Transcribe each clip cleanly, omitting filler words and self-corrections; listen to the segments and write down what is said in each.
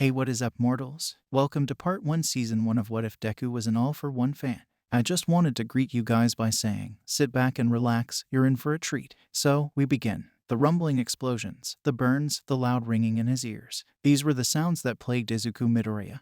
Hey, what is up, mortals? Welcome to part 1, season 1 of What If Deku Was an All-for-One fan. I just wanted to greet you guys by saying, sit back and relax, you're in for a treat. So, we begin. The rumbling explosions, the burns, the loud ringing in his ears. These were the sounds that plagued Izuku Midoriya.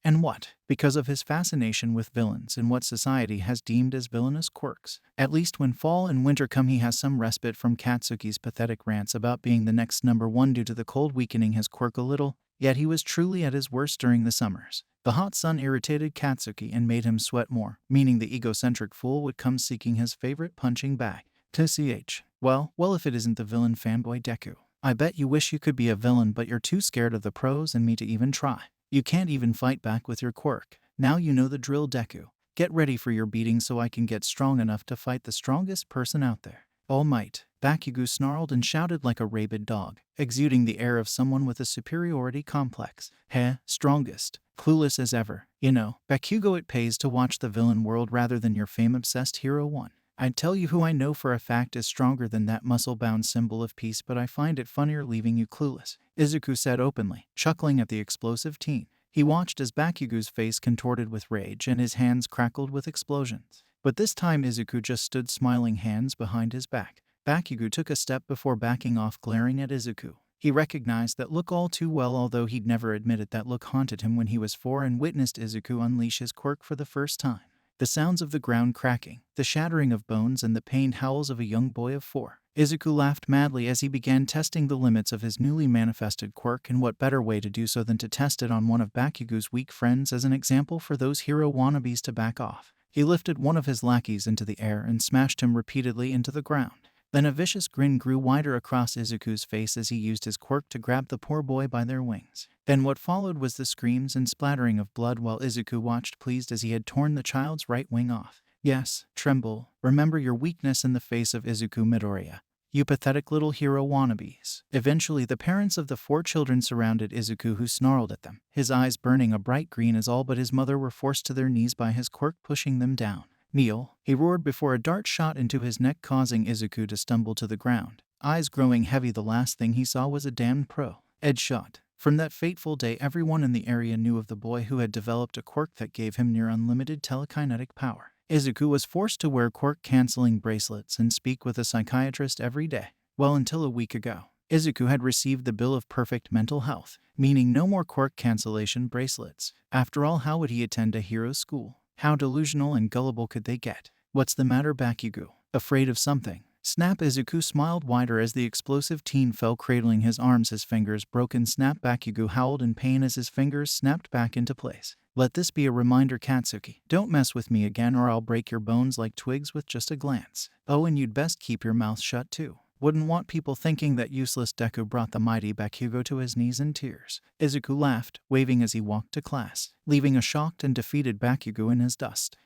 And what? Because of his fascination with villains and what society has deemed as villainous quirks. At least when fall and winter come, he has some respite from Katsuki's pathetic rants about being the next number one due to the cold weakening his quirk a little. Yet he was truly at his worst during the summers. The hot sun irritated Katsuki and made him sweat more, meaning the egocentric fool would come seeking his favorite punching bag. To ch. Well, if it isn't the villain fanboy Deku. I bet you wish you could be a villain, but you're too scared of the pros and me to even try. You can't even fight back with your quirk. Now you know the drill, Deku. Get ready for your beating so I can get strong enough to fight the strongest person out there. All might. Bakugo snarled and shouted like a rabid dog, exuding the air of someone with a superiority complex. Strongest. Clueless as ever. You know, Bakugo, it pays to watch the villain world rather than your fame-obsessed hero one. I'd tell you who I know for a fact is stronger than that muscle-bound symbol of peace, but I find it funnier leaving you clueless, Izuku said openly, chuckling at the explosive teen. He watched as Bakugo's face contorted with rage and his hands crackled with explosions. But this time Izuku just stood smiling, hands behind his back. Bakugo took a step before backing off, glaring at Izuku. He recognized that look all too well, although he'd never admitted that look haunted him when he was 4 and witnessed Izuku unleash his quirk for the first time. The sounds of the ground cracking, the shattering of bones, and the pained howls of a young boy of 4. Izuku laughed madly as he began testing the limits of his newly manifested quirk, and what better way to do so than to test it on one of Bakugo's weak friends as an example for those hero wannabes to back off. He lifted one of his lackeys into the air and smashed him repeatedly into the ground. Then a vicious grin grew wider across Izuku's face as he used his quirk to grab the poor boy by their wings. Then what followed was the screams and splattering of blood while Izuku watched pleased as he had torn the child's right wing off. Yes, tremble. Remember your weakness in the face of Izuku Midoriya. You pathetic little hero wannabes. Eventually the parents of the 4 children surrounded Izuku, who snarled at them, his eyes burning a bright green as all but his mother were forced to their knees by his quirk pushing them down. Kneel, he roared before a dart shot into his neck, causing Izuku to stumble to the ground. Eyes growing heavy, the last thing he saw was a damned edge shot. From that fateful day, everyone in the area knew of the boy who had developed a quirk that gave him near unlimited telekinetic power. Izuku was forced to wear quirk-canceling bracelets and speak with a psychiatrist every day. Well, until a week ago, Izuku had received the bill of perfect mental health, meaning no more quirk cancellation bracelets. After all, how would he attend a hero school? How delusional and gullible could they get? What's the matter, Bakugo? Afraid of something? Snap! Izuku smiled wider as the explosive teen fell, cradling his arms. His fingers broken. Snap! Bakugo howled in pain as his fingers snapped back into place. Let this be a reminder, Katsuki. Don't mess with me again or I'll break your bones like twigs with just a glance. Oh, and you'd best keep your mouth shut too. Wouldn't want people thinking that useless Deku brought the mighty Bakugo to his knees in tears. Izuku laughed, waving as he walked to class, leaving a shocked and defeated Bakugo in his dust.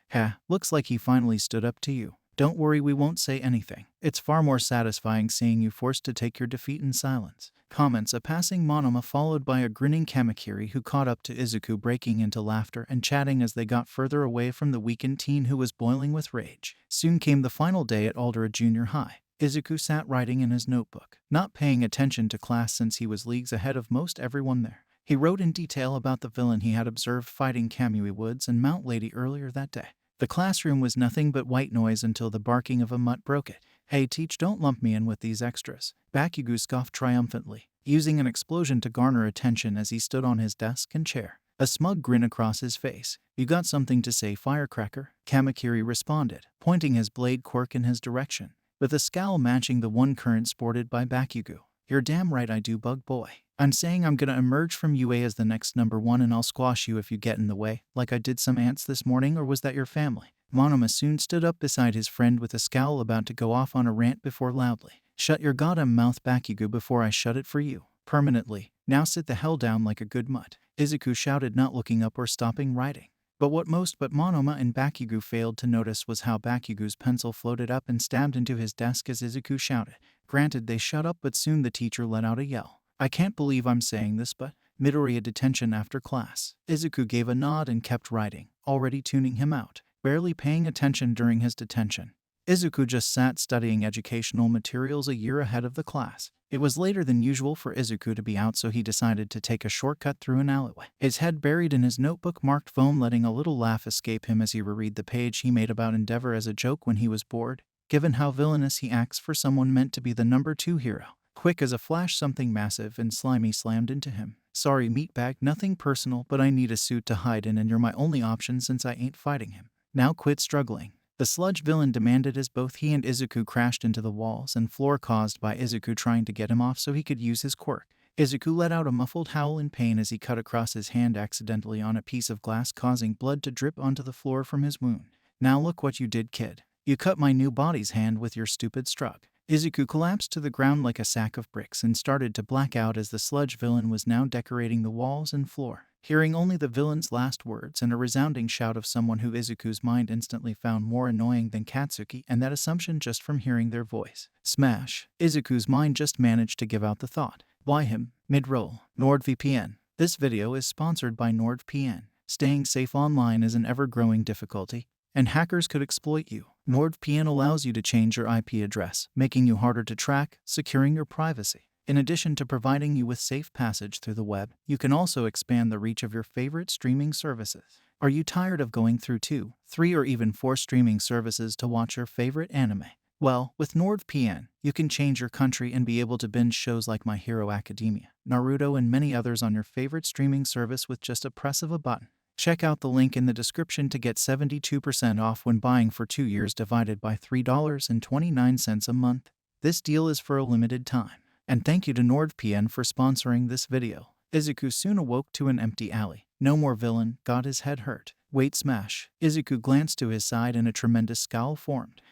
Looks like he finally stood up to you. Don't worry, we won't say anything. It's far more satisfying seeing you forced to take your defeat in silence. Comments. A passing Monoma followed by a grinning Kamakiri, who caught up to Izuku, breaking into laughter and chatting as they got further away from the weakened teen who was boiling with rage. Soon came the final day at Aldera Junior High. Izuku sat writing in his notebook, not paying attention to class since he was leagues ahead of most everyone there. He wrote in detail about the villain he had observed fighting Kamui Woods and Mount Lady earlier that day. The classroom was nothing but white noise until the barking of a mutt broke it. Hey teach, don't lump me in with these extras. Bakugo scoffed triumphantly, using an explosion to garner attention as he stood on his desk and chair, a smug grin across his face. You got something to say, firecracker? Kamakiri responded, pointing his blade quirk in his direction, with a scowl matching the one current sported by Bakugo. You're damn right I do, bug boy. I'm saying I'm gonna emerge from UA as the next number one and I'll squash you if you get in the way, like I did some ants this morning, or was that your family? Monoma soon stood up beside his friend with a scowl, about to go off on a rant before loudly. Shut your goddamn mouth, Bakugo, before I shut it for you. Permanently. Now sit the hell down like a good mutt. Izuku shouted, not looking up or stopping writing. But what most but Monoma and Bakugo failed to notice was how Bakugo's pencil floated up and stabbed into his desk as Izuku shouted. Granted, they shut up, but soon the teacher let out a yell. I can't believe I'm saying this, but Midoriya detention after class. Izuku gave a nod and kept writing, already tuning him out, barely paying attention during his detention. Izuku just sat studying educational materials a year ahead of the class. It was later than usual for Izuku to be out, so he decided to take a shortcut through an alleyway. His head buried in his notebook marked foam, letting a little laugh escape him as he reread the page he made about Endeavor as a joke when he was bored, given how villainous he acts for someone meant to be the number 2 hero. Quick as a flash, something massive and slimy slammed into him. "Sorry, meatbag, nothing personal, but I need a suit to hide in and you're my only option since I ain't fighting him. Now quit struggling," the sludge villain demanded as both he and Izuku crashed into the walls and floor caused by Izuku trying to get him off so he could use his quirk. Izuku let out a muffled howl in pain as he cut across his hand accidentally on a piece of glass, causing blood to drip onto the floor from his wound. "Now look what you did, kid. You cut my new body's hand with your stupid strug." Izuku collapsed to the ground like a sack of bricks and started to black out as the sludge villain was now decorating the walls and floor. Hearing only the villain's last words and a resounding shout of someone who Izuku's mind instantly found more annoying than Katsuki, and that assumption just from hearing their voice. Smash! Izuku's mind just managed to give out the thought. Why him? Mid-roll. NordVPN. This video is sponsored by NordVPN. Staying safe online is an ever-growing difficulty, and hackers could exploit you. NordVPN allows you to change your IP address, making you harder to track, securing your privacy. In addition to providing you with safe passage through the web, you can also expand the reach of your favorite streaming services. Are you tired of going through 2, 3, or even 4 streaming services to watch your favorite anime? Well, with NordVPN, you can change your country and be able to binge shows like My Hero Academia, Naruto, and many others on your favorite streaming service with just a press of a button. Check out the link in the description to get 72% off when buying for 2 years divided by $3.29 a month. This deal is for a limited time. And thank you to NordVPN for sponsoring this video. Izuku soon awoke to an empty alley. No more villain, got his head hurt. Wait, smash. Izuku glanced to his side and a tremendous scowl formed.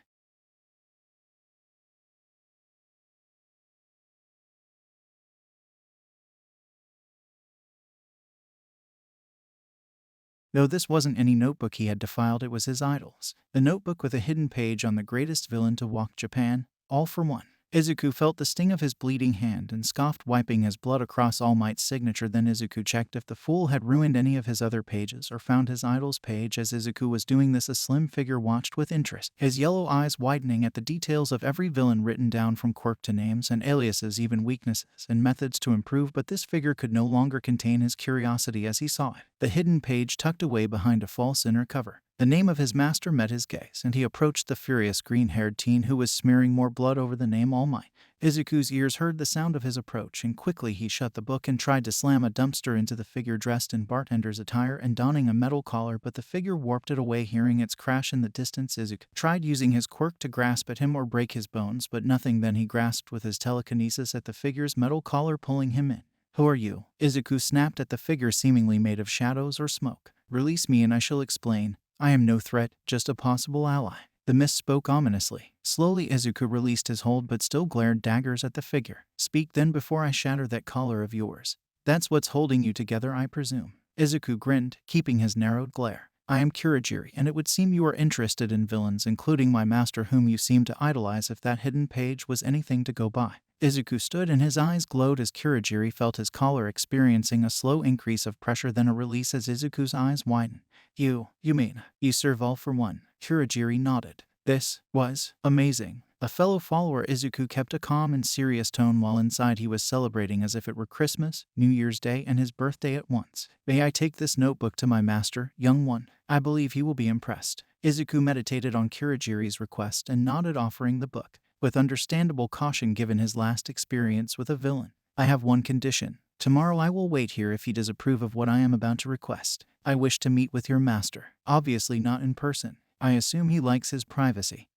Though this wasn't any notebook he had defiled, it was his idol's. The notebook with a hidden page on the greatest villain to walk Japan, all for one. Izuku felt the sting of his bleeding hand and scoffed, wiping his blood across All Might's signature. Then Izuku checked if the fool had ruined any of his other pages or found his idol's page. As Izuku was doing this, a slim figure watched with interest, his yellow eyes widening at the details of every villain written down, from quirk to names and aliases, even weaknesses and methods to improve. But this figure could no longer contain his curiosity as he saw it. The hidden page tucked away behind a false inner cover. The name of his master met his gaze, and he approached the furious green-haired teen who was smearing more blood over the name All Might. Izuku's ears heard the sound of his approach, and quickly he shut the book and tried to slam a dumpster into the figure dressed in bartender's attire and donning a metal collar, but the figure warped it away. Hearing its crash in the distance, Izuku tried using his quirk to grasp at him or break his bones, but nothing. Then he grasped with his telekinesis at the figure's metal collar, pulling him in. "Who are you?" Izuku snapped at the figure, seemingly made of shadows or smoke. "Release me and I shall explain. I am no threat, just a possible ally." The mist spoke ominously. Slowly Izuku released his hold but still glared daggers at the figure. "Speak then before I shatter that collar of yours. That's what's holding you together, I presume." Izuku grinned, keeping his narrowed glare. "I am Kurogiri, and it would seem you are interested in villains, including my master whom you seem to idolize, if that hidden page was anything to go by." Izuku stood and his eyes glowed as Kurogiri felt his collar experiencing a slow increase of pressure, then a release as Izuku's eyes widened. You mean, you serve all for one?" Kurogiri nodded. This was amazing. A fellow follower, Izuku kept a calm and serious tone while inside he was celebrating as if it were Christmas, New Year's Day, and his birthday at once. "May I take this notebook to my master, young one? I believe he will be impressed." Izuku meditated on Kurogiri's request and nodded, offering the book, with understandable caution given his last experience with a villain. "I have one condition. Tomorrow I will wait here if he does approve of what I am about to request. I wish to meet with your master, obviously not in person. I assume he likes his privacy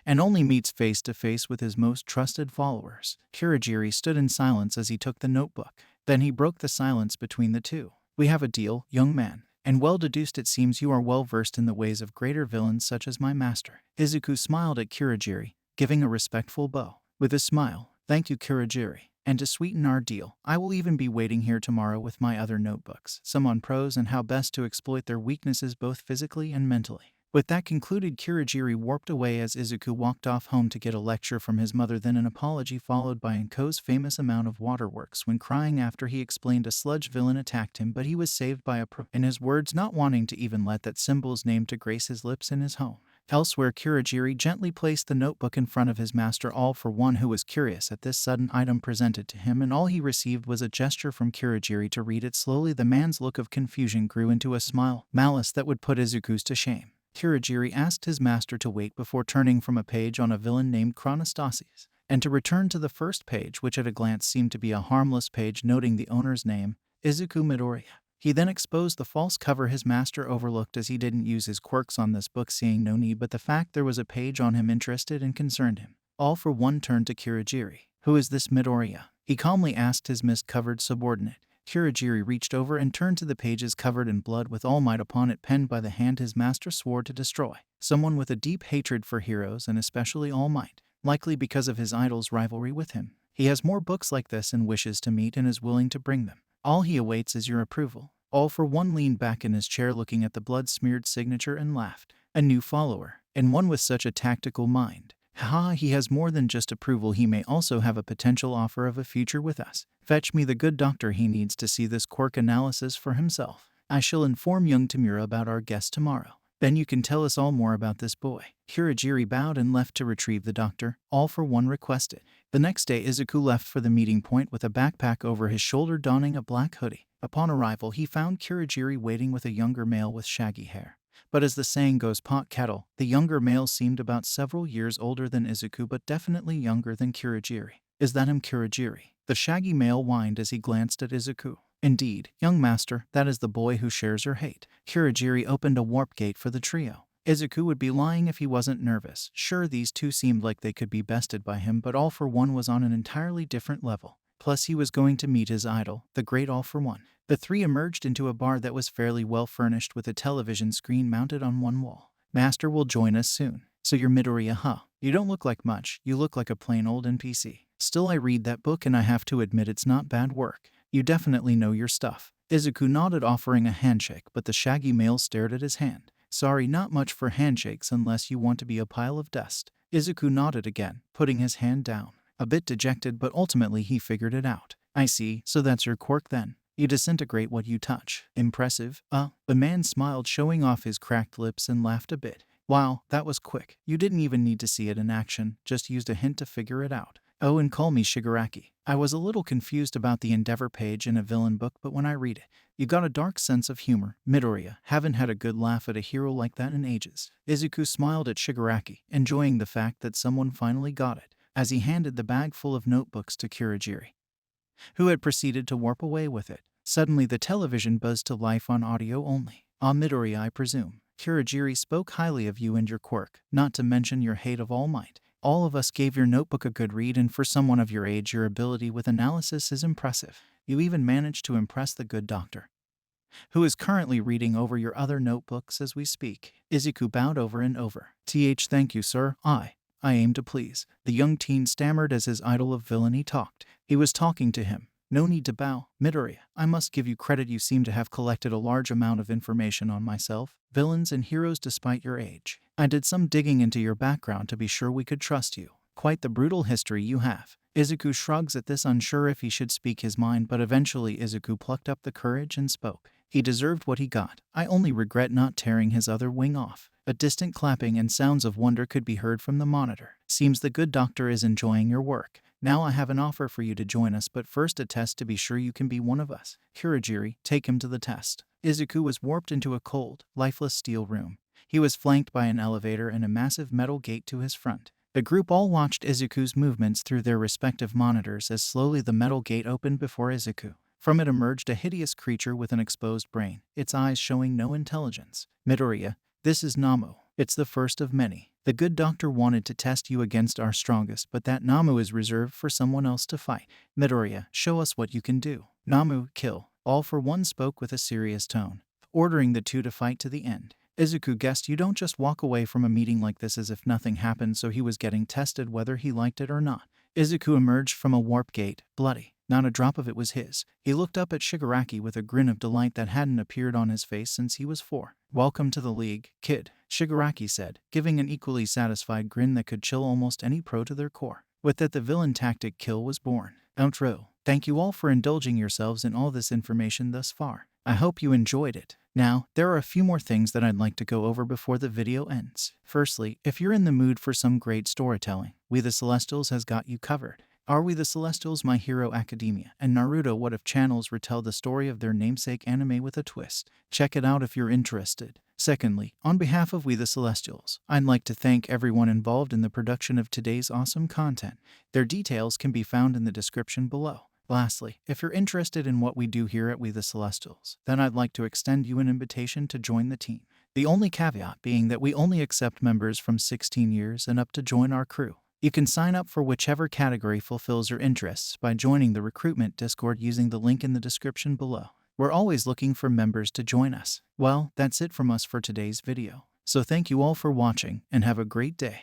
and only meets face to face with his most trusted followers." Kurogiri stood in silence as he took the notebook. Then he broke the silence between the two. "We have a deal, young man. And well deduced, it seems you are well versed in the ways of greater villains such as my master." Izuku smiled at Kurogiri, giving a respectful bow. With a smile, "Thank you, Kurogiri. And to sweeten our deal, I will even be waiting here tomorrow with my other notebooks, some on pros and how best to exploit their weaknesses both physically and mentally." With that concluded, Kurogiri warped away as Izuku walked off home to get a lecture from his mother, then an apology followed by Enko's famous amount of waterworks when crying after he explained a sludge villain attacked him, but he was saved by a pro, in his words, not wanting to even let that symbol's name to grace his lips in his home. Elsewhere, Kurogiri gently placed the notebook in front of his master, All For One, who was curious at this sudden item presented to him, and all he received was a gesture from Kurogiri to read it slowly. The man's look of confusion grew into a smile, malice that would put Izuku's to shame. Kurogiri asked his master to wait before turning from a page on a villain named Chronostasis, and to return to the first page, which at a glance seemed to be a harmless page noting the owner's name, Izuku Midoriya. He then exposed the false cover his master overlooked, as he didn't use his quirks on this book, seeing no need, but the fact there was a page on him interested and concerned him. All For One turned to Kurogiri. "Who is this Midoriya?" he calmly asked his mist-covered subordinate. Kurogiri reached over and turned to the pages covered in blood with All Might upon it, penned by the hand his master swore to destroy. Someone with a deep hatred for heroes, and especially All Might, likely because of his idol's rivalry with him. He has more books like this and wishes to meet and is willing to bring them. All he awaits is your approval. All For One leaned back in his chair looking at the blood-smeared signature and laughed. A new follower, and one with such a tactical mind. Ha, he has more than just approval, he may also have a potential offer of a future with us. Fetch me the good doctor, he needs to see this quirk analysis for himself. I shall inform young Tamura about our guest tomorrow. Then you can tell us all more about this boy. Kurogiri bowed and left to retrieve the doctor, All For One requested. The next day Izuku left for the meeting point with a backpack over his shoulder, donning a black hoodie. Upon arrival he found Kurogiri waiting with a younger male with shaggy hair. But as the saying goes, pot kettle, the younger male seemed about several years older than Izuku, but definitely younger than Kurogiri. Is that him, Kurogiri? The shaggy male whined as he glanced at Izuku. Indeed, young master, that is the boy who shares your hate. Kurogiri opened a warp gate for the trio. Izuku would be lying if he wasn't nervous. Sure, these two seemed like they could be bested by him, but All For One was on an entirely different level. Plus he was going to meet his idol, the great All For One. The three emerged into a bar that was fairly well furnished with a television screen mounted on one wall. Master will join us soon. So you're Midoriya, huh? You don't look like much, you look like a plain old NPC. Still, I read that book and I have to admit it's not bad work. You definitely know your stuff. Izuku nodded, offering a handshake, but the shaggy male stared at his hand. Sorry, not much for handshakes unless you want to be a pile of dust. Izuku nodded again, putting his hand down. A bit dejected, but ultimately he figured it out. I see, so that's your quirk then. You disintegrate what you touch. Impressive. The man smiled, showing off his cracked lips, and laughed a bit. Wow, that was quick. You didn't even need to see it in action, just used a hint to figure it out. Oh, and call me Shigaraki. I was a little confused about the Endeavor page in a villain book, but when I read it, you got a dark sense of humor. Midoriya, haven't had a good laugh at a hero like that in ages. Izuku smiled at Shigaraki, enjoying the fact that someone finally got it, as he handed the bag full of notebooks to Kurogiri, who had proceeded to warp away with it. Suddenly the television buzzed to life on audio only. Midoriya, I presume. Kurogiri spoke highly of you and your quirk, not to mention your hate of All Might. All of us gave your notebook a good read, and for someone of your age, your ability with analysis is impressive. You even managed to impress the good doctor, who is currently reading over your other notebooks as we speak. Izuku bowed over and over. Thank you, sir. I aim to please. The young teen stammered as his idol of villainy talked. He was talking to him. No need to bow. Midoriya, I must give you credit. You seem to have collected a large amount of information on myself, villains, and heroes despite your age. I did some digging into your background to be sure we could trust you. Quite the brutal history you have. Izuku shrugs at this, unsure if he should speak his mind, but eventually Izuku plucked up the courage and spoke. He deserved what he got. I only regret not tearing his other wing off. A distant clapping and sounds of wonder could be heard from the monitor. Seems the good doctor is enjoying your work. Now I have an offer for you to join us, but first a test to be sure you can be one of us. Kurogiri, take him to the test. Izuku was warped into a cold, lifeless steel room. He was flanked by an elevator and a massive metal gate to his front. The group all watched Izuku's movements through their respective monitors as slowly the metal gate opened before Izuku. From it emerged a hideous creature with an exposed brain, its eyes showing no intelligence. Midoriya, this is Namu. It's the first of many. The good doctor wanted to test you against our strongest, but that Namu is reserved for someone else to fight. Midoriya, show us what you can do. Namu, kill. All For One spoke with a serious tone, ordering the two to fight to the end. Izuku guessed you don't just walk away from a meeting like this as if nothing happened, so he was getting tested whether he liked it or not. Izuku emerged from a warp gate, bloody. Not a drop of it was his. He looked up at Shigaraki with a grin of delight that hadn't appeared on his face since he was 4. Welcome to the league, kid, Shigaraki said, giving an equally satisfied grin that could chill almost any pro to their core. With that, the villain tactic kill was born. Outro. Thank you all for indulging yourselves in all this information thus far. I hope you enjoyed it. Now, there are a few more things that I'd like to go over before the video ends. Firstly, if you're in the mood for some great storytelling, We the Celestials has got you covered. Are We the Celestials, My Hero Academia, and Naruto What If channels retell the story of their namesake anime with a twist. Check it out if you're interested. Secondly, on behalf of We the Celestials, I'd like to thank everyone involved in the production of today's awesome content. Their details can be found in the description below. Lastly, if you're interested in what we do here at We the Celestials, then I'd like to extend you an invitation to join the team. The only caveat being that we only accept members from 16 years and up to join our crew. You can sign up for whichever category fulfills your interests by joining the recruitment Discord using the link in the description below. We're always looking for members to join us. Well, that's it from us for today's video. So thank you all for watching and have a great day.